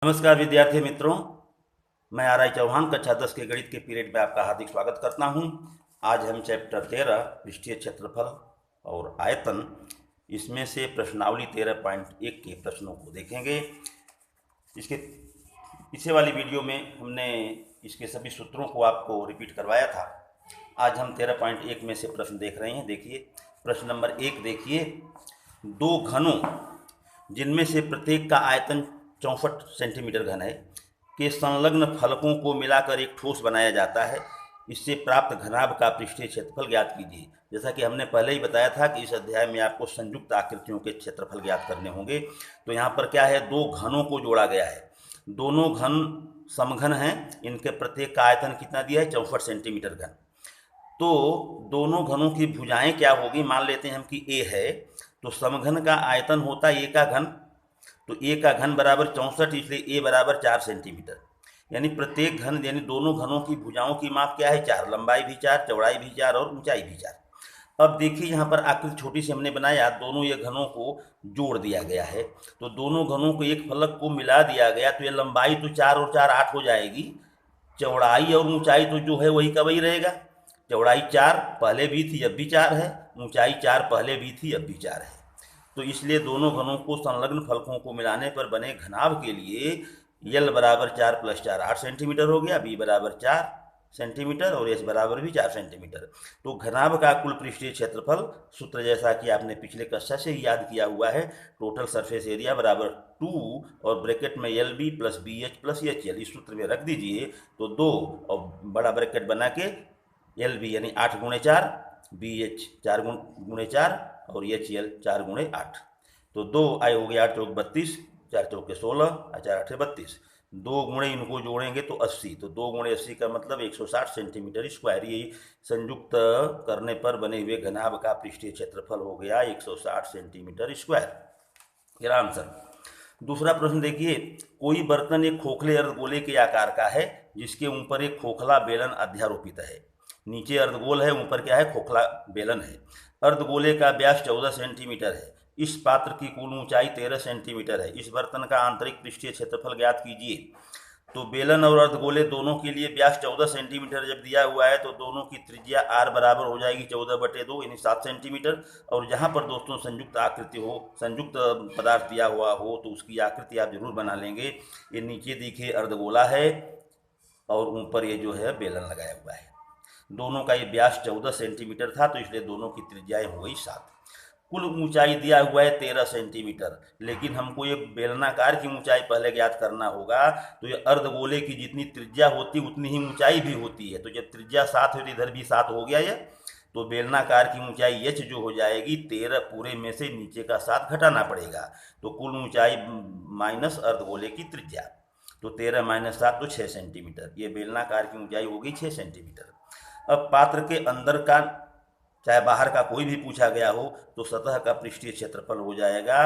नमस्कार विद्यार्थी मित्रों, मैं आर आई चौहान कक्षा 10 के गणित के पीरियड में आपका हार्दिक स्वागत करता हूं। आज हम चैप्टर 13 पृष्ठीय क्षेत्रफल और आयतन इसमें से प्रश्नावली 13.1 के प्रश्नों को देखेंगे। इसके पीछे वाली वीडियो में हमने इसके सभी सूत्रों को आपको रिपीट करवाया था। आज हम 13.1 में से प्रश्न देख रहे हैं। देखिए प्रश्न नंबर 1 देखिए, दो घनों जिनमें से प्रत्येक का आयतन 64 सेंटीमीटर घन है के संलग्न फलकों को मिलाकर एक ठोस बनाया जाता है। इससे प्राप्त घनाभ का पृष्ठीय क्षेत्रफल ज्ञात कीजिए। जैसा कि हमने पहले ही बताया था कि इस अध्याय में आपको संयुक्त आकृतियों के क्षेत्रफल ज्ञात करने होंगे। तो यहाँ पर क्या है, दो घनों को जोड़ा गया है। दोनों घन समघन हैं, इनके प्रत्येक का आयतन कितना दिया है, 64 सेंटीमीटर घन। तो दोनों घनों की भुजाएं क्या होगी, मान लेते हैं हम कि ए है, तो समघन का आयतन होता है ए का घन, तो ए का घन बराबर 64, इसलिए ए बराबर 4 सेंटीमीटर। यानी प्रत्येक घन यानी दोनों घनों की भुजाओं की माप क्या है, 4, लंबाई भी 4, चौड़ाई भी 4 और ऊंचाई भी 4। अब देखिए यहाँ पर आकृति छोटी सी हमने बनाया, दोनों ये घनों को जोड़ दिया गया है। तो दोनों घनों को एक फलक को मिला दिया गया, तो ये लंबाई तो 4 और 4 8 हो जाएगी, चौड़ाई और ऊंचाई तो जो है वही का वही रहेगा। चौड़ाई 4 पहले भी थी अब भी 4 है, ऊंचाई 4 पहले भी थी अब भी 4 है। तो इसलिए दोनों घनों को संलग्न फलकों को मिलाने पर बने घनाभ के लिए यल बराबर 4 + 4 8 सेंटीमीटर हो गया, बी बराबर 4 सेंटीमीटर और एच बराबर भी 4 सेंटीमीटर। तो घनाभ का कुल पृष्ठीय क्षेत्रफल सूत्र जैसा कि आपने पिछले कक्षा से ही याद किया हुआ है, टोटल सरफेस एरिया बराबर 2 और ब्रैकेट में L B plus B H plus H L, इस सूत्र में रख दीजिए। तो 2 और बड़ा ब्रैकेट बना के एल बी यानी 8 × 4, बी एच 4 × 4 और एच एल 4 × 8। तो 2 आए हो गए 8 चौक 32, 4 चौके 16, 4 8 32, 2 गुणे इनको जोड़ेंगे तो 80, तो 2 × 80 का मतलब 160 सेंटीमीटर स्क्वायर। ये संयुक्त करने पर बने हुए घनाभ का पृष्ठीय क्षेत्रफल हो गया 160 सेंटीमीटर स्क्वायर। मेरा आंसर। दूसरा प्रश्न देखिए, कोई बर्तन एक खोखले अर्धगोले के आकार का है जिसके ऊपर एक खोखला बेलन अध्यारोपित है। नीचे अर्धगोल है, ऊपर क्या है, खोखला बेलन है। अर्धगोले का व्यास 14 सेंटीमीटर है। इस पात्र की कुल ऊंचाई 13 सेंटीमीटर है। इस बर्तन का आंतरिक पृष्ठीय क्षेत्रफल ज्ञात कीजिए। तो बेलन और अर्धगोले दोनों के लिए व्यास 14 सेंटीमीटर जब दिया हुआ है तो दोनों की त्रिज्या r बराबर हो जाएगी 14/2 यानी 7 सेंटीमीटर। और जहाँ पर दोस्तों संयुक्त आकृति हो, संयुक्त पदार्थ दिया हुआ हो, तो उसकी आकृति आप जरूर बना लेंगे। ये नीचे देखिए अर्धगोला है और ऊपर ये जो है बेलन लगाया हुआ है। दोनों का ये व्यास 14 सेंटीमीटर था, तो इसलिए दोनों की त्रिज्याएं हो गई 7। कुल ऊंचाई दिया हुआ है 13 सेंटीमीटर, लेकिन हमको ये बेलनाकार की ऊंचाई पहले ज्ञात करना होगा। तो ये अर्धगोले की जितनी त्रिज्या होती उतनी ही ऊंचाई भी होती है। तो जब त्रिज्या 7 हुई तो इधर भी 7 हो गया ये, तो बेलनाकार की ऊंचाई h जो हो जाएगी 13 पूरे में से नीचे का 7 घटाना पड़ेगा। तो कुल ऊंचाई माइनस अर्धगोले की त्रिज्या, तो 13 - 7 तो 6 सेंटीमीटर। ये बेलनाकार की ऊंचाई होगी 6 सेंटीमीटर। अब पात्र के अंदर का चाहे बाहर का कोई भी पूछा गया हो तो सतह का पृष्ठीय क्षेत्रफल हो जाएगा,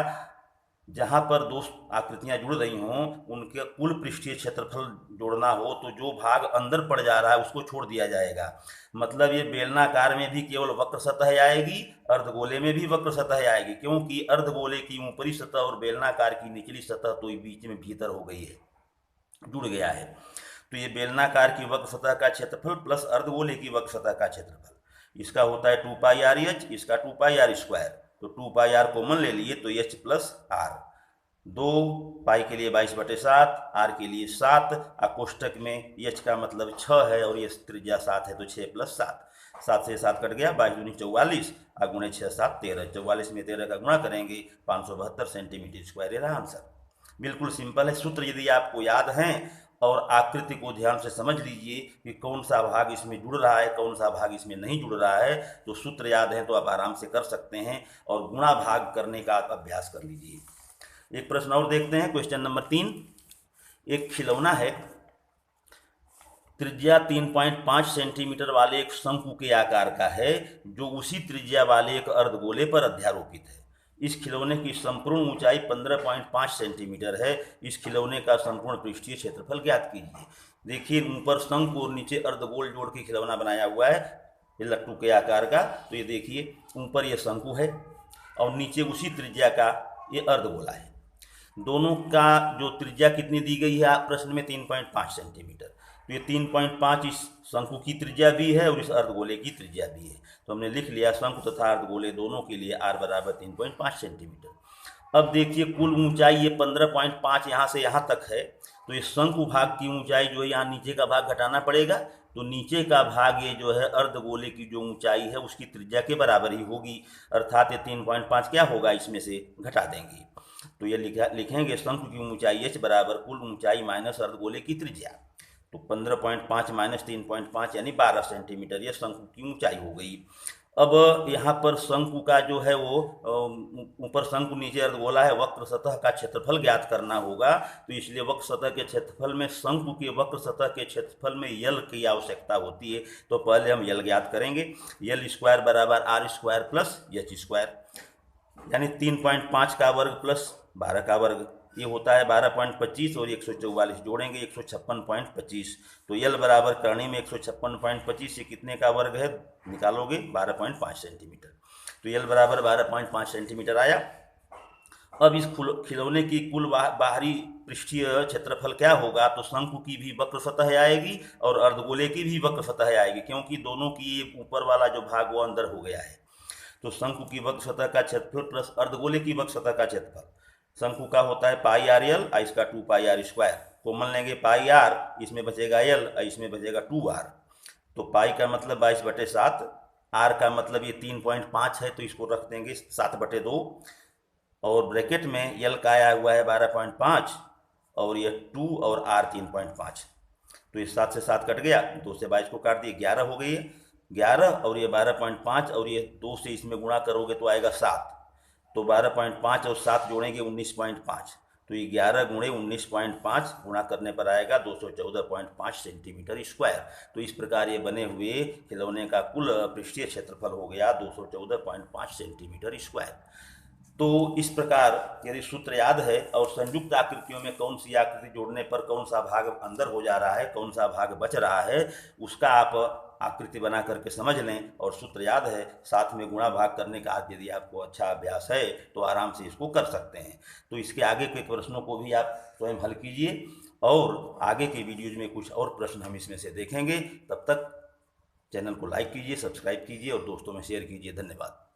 जहाँ पर दो आकृतियाँ जुड़ रही हों उनके कुल पृष्ठीय क्षेत्रफल जोड़ना हो तो जो भाग अंदर पड़ जा रहा है उसको छोड़ दिया जाएगा। मतलब ये बेलनाकार में भी केवल वक्र सतह आएगी, अर्धगोले में भी वक्र सतह आएगी, क्योंकि अर्धगोले की ऊपरी सतह और बेलनाकार की निचली सतह तो बीच में भीतर हो गई है, जुड़ गया है। तो ये बेलनाकार की वक्र सतह का क्षेत्रफल प्लस अर्धगोले की वक्र सतह का क्षेत्रफल, इसका होता है 2πr/h, इसका 2πr²। तो 2πr कॉमन ले लिए तो h + r, 2 पाई के लिए 22/7, r के लिए 7, कोष्ठक में h का मतलब 6 है और ये त्रिज्या 7 है, तो 6 + 7, 7 से 7 कट गया, 22 दूनी 44, गुणे 6 7 13, 44 में 13 का गुणा करेंगे 572 सेंटीमीटर स्क्वायर। ये रहा आंसर। बिल्कुल सिंपल है। सूत्र यदि आपको याद हैं और आकृति को ध्यान से समझ लीजिए कि कौन सा भाग इसमें जुड़ रहा है, कौन सा भाग इसमें नहीं जुड़ रहा है, तो सूत्र याद है तो आप आराम से कर सकते हैं और गुणा भाग करने का आप अभ्यास कर लीजिए। एक प्रश्न और देखते हैं, क्वेश्चन नंबर 3। एक खिलौना है, त्रिज्या 3.5 सेंटीमीटर वाले एक शंकु के आकार का है जो उसी त्रिज्या वाले एक अर्धगोले पर अध्यारोपित है। इस खिलौने की संपूर्ण ऊंचाई 15.5 सेंटीमीटर है। इस खिलौने का संपूर्ण पृष्ठीय क्षेत्रफल ज्ञात कीजिए। देखिए ऊपर शंकु और नीचे अर्धगोल जोड़ के खिलौना बनाया हुआ है, ये लट्टू के आकार का। तो ये देखिए ऊपर ये शंकु है और नीचे उसी त्रिज्या का ये अर्धगोला है। दोनों का जो त्रिज्या कितनी दी गई है प्रश्न में 3.5 सेंटीमीटर। तो ये 3.5 इस शंकु की त्रिज्या भी है और इस अर्धगोले की त्रिज्या भी है। तो हमने लिख लिया शंकु तथा अर्धगोले दोनों के लिए r बराबर 3.5 सेंटीमीटर। अब देखिए कुल ऊंचाई ये 15.5 यहाँ से यहाँ तक है। तो ये शंकु भाग की ऊंचाई जो है यहाँ नीचे का भाग घटाना पड़ेगा। तो नीचे का भाग ये जो है अर्धगोले की जो ऊंचाई है उसकी त्रिज्या के बराबर ही होगी, अर्थात ये 3.5 क्या होगा इसमें से घटा देंगे। तो ये लिखेंगे शंकु की ऊंचाई h बराबर कुल ऊंचाई माइनस अर्धगोले की त्रिज्या। तो 15.5 माइनस 3.5 यानी 12 सेंटीमीटर ये शंकु की ऊंचाई हो गई। अब यहाँ पर शंकु का जो है वो ऊपर शंकु नीचे अर्धगोला है, वक्र सतह का क्षेत्रफल ज्ञात करना होगा। तो इसलिए वक्र सतह के क्षेत्रफल में शंकु के वक्र सतह के क्षेत्रफल में यल की आवश्यकता होती है। तो पहले हम यल ज्ञात करेंगे। यल स्क्वायर बराबर R square plus H square, यानी 3.5 का वर्ग प्लस 12 का वर्ग, ये होता है 12.25 और 144 जोड़ेंगे 156.25। तो यल बराबर करणी में 156.25 से कितने का वर्ग है निकालोगे 12.5 सेंटीमीटर। तो यल बराबर 12.5 सेंटीमीटर आया। अब इस खिलौने की कुल बाहरी पृष्ठीय क्षेत्रफल क्या होगा? तो शंकु की भी वक्र सतह आएगी और अर्धगोले की भी वक्र सतह आएगी, क्योंकि दोनों की ऊपर वाला जो भाग वो अंदर हो गया है। तो शंकु की वक्र सतह का क्षेत्रफल प्लस अर्धगोले की वक्र सतह का क्षेत्रफल, शंकु का होता है पाई आर एल, इसका 2 पाई आर स्क्वायर, कॉमन लेंगे पाई आर, इसमें बचेगा एल, इसमें बचेगा 2 आर। तो पाई का मतलब 22/7, आर का मतलब ये 3.5 है तो इसको रख देंगे 7/2, और ब्रैकेट में एल का आया हुआ है 12.5 और ये 2 और आर 3.5। तो इस 7 से 7 कट गया, 2 से 22 को काट दिए, 11 हो गई है। 11 और ये 12.5 और ये 2 से इसमें गुणा करोगे तो आएगा 7। तो 12.5 और 7 जोड़ेंगे 19.5। तो ये 11 गुणे 19.5 गुणा करने पर आएगा 214.5 सेंटीमीटर स्क्वायर। तो इस प्रकार ये बने हुए खिलौने का कुल पृष्ठीय क्षेत्रफल हो गया 214.5 सेंटीमीटर स्क्वायर। तो इस प्रकार यदि सूत्र याद है और संयुक्त आकृतियों में कौन सी आकृति जोड़ने पर कौन सा भाग अंदर हो जा रहा है, कौन सा भाग बच रहा है, उसका आप आकृति बना करके समझ लें और सूत्र याद है, साथ में गुणा भाग करने का यदि आपको अच्छा अभ्यास है तो आराम से इसको कर सकते हैं। तो इसके आगे के प्रश्नों को भी आप स्वयं हल कीजिए और आगे के वीडियोज में कुछ और प्रश्न हम इसमें से देखेंगे। तब तक चैनल को लाइक कीजिए, सब्सक्राइब कीजिए और दोस्तों में शेयर कीजिए। धन्यवाद।